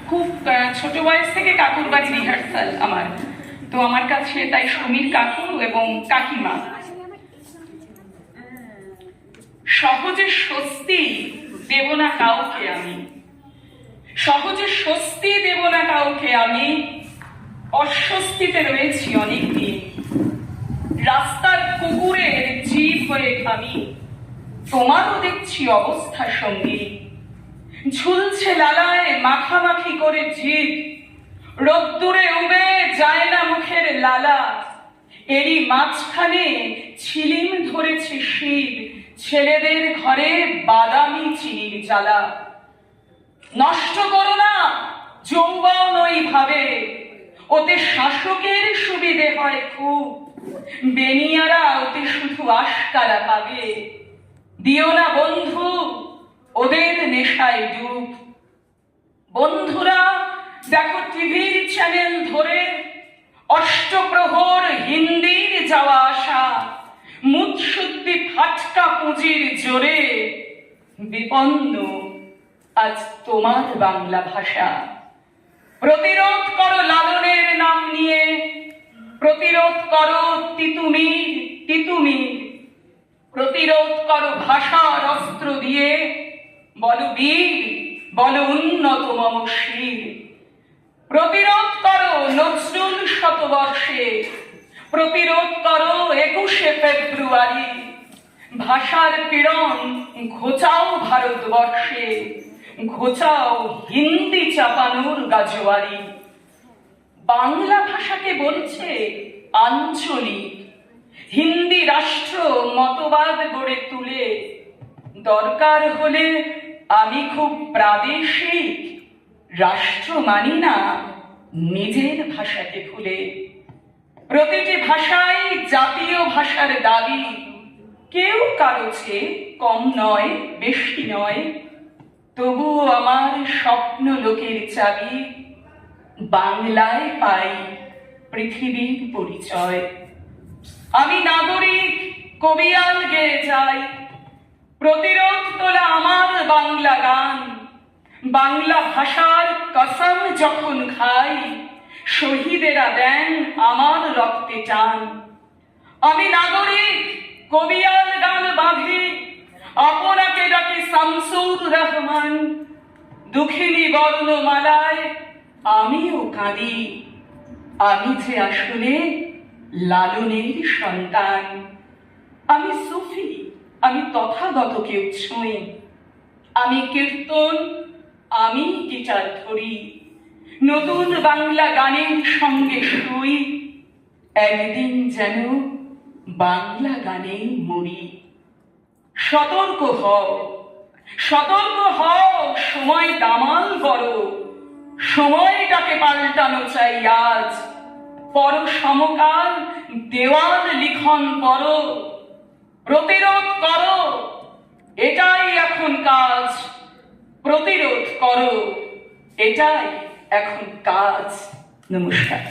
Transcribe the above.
খুব ছোট বয়স থেকে কাকুর বাড়ি রিহার্সাল আমার, তো আমার কাছে তাই সমীর কাকু এবং কাকিমা। সহজে স্বস্তি দেব না কাউকে আমি, সহজে স্বস্তি দেব না কাউকে আমি, অস্বস্তিতে রয়েছি অনেকদিন, রাস্তার কুকুরের জীব হয়ে আমি, তোমারও দেখছি অবস্থা সঙ্গী। ঝুলছে লালায় মাখামাখি করে জিভ, রোদ্দুরে উবে যায় না মুখের লালা, এরই মাঝখানে ছিলিম ধরেছে শিব, ছেলেদের ঘরে বাদামি চিনির জ্বালা। নষ্ট করো না যৌবন ওই ভাবে, ওতে শাসকের সুবিধে হয় খুব, বেনিয়ারা ওতে শুধু আশকারা পাবে। দিও না বন্ধু ওদের নেশায় ডুব। বন্ধুরা দেখো টিভির চ্যানেল ধরে অষ্টপ্রহর হিন্দির যাওয়া আসা, মুৎসুদ্দি ফাটকা পুঁজির জোরে বিপন্ন আজ তোমার বাংলা ভাষা। প্রতিরোধ করো লালনের নাম নিয়ে, প্রতিরোধ করো তিতুমির তিতুমির, প্রতিরোধ করো ভাষার অস্ত্র দিয়ে, বলো বীর বলো উন্নত মম শির। প্রতিরোধ করো নজরুল শতবর্ষে, প্রতিরোধ করো 21শে ফেব্রুয়ারি, ভাষার পীড়ন ঘোচাও ভারতবর্ষে, ঘোচাও হিন্দি চাপানোর গাজোয়ারি। বাংলা ভাষাকে বলছে আঞ্চলিক, হিন্দি রাষ্ট্র মতবাদ গড়ে তুলে, দরকার হলে আমি খুব প্রাদেশিক, রাষ্ট্র মানি না নিজের ভাষাকে ভুলে। প্রতিটি ভাষাই জাতীয় ভাষার দাবি, কেউ কারো চেয়ে কম নয় বেশি নয়, তবুও আমার স্বপ্ন লোকের চাবি, বাংলায় পাই পৃথিবীর পরিচয়। আমি নাগরিক কবিয়াল গেয়ে যাই, প্রতিরোধ তোলা আমার বাংলা গান, বাংলা ভাষার কসম যখন খাই, শহীদেরা দেন আমার রক্তে টান। আমি নাগরিক কবিয়াল গান বাঁধি, আপনাকে ডাকি শামসুর রহমান, দুঃখিনী বর্ণমালায় আমিও কাঁদি, আমি যে আসলে লালনের সন্তান। আমি সুফি, আমি তথাগত কেউ ছুঁই, আমি কীর্তন, আমি গিটার ধরি, নতুন বাংলা গানের সঙ্গে শুই, একদিন যেন বাংলা গানে মরি। সতর্ক হও, সতর্ক হও, সময় দামাল বড়, সময়টাকে পাল্টানো চাই আজ, পর সমকাল দেওয়াল লিখন পড়ো, প্রতিরোধ করো এটাই এখন কাজ, প্রতিরোধ করো এটাই এখন কাজ। নমস্কার।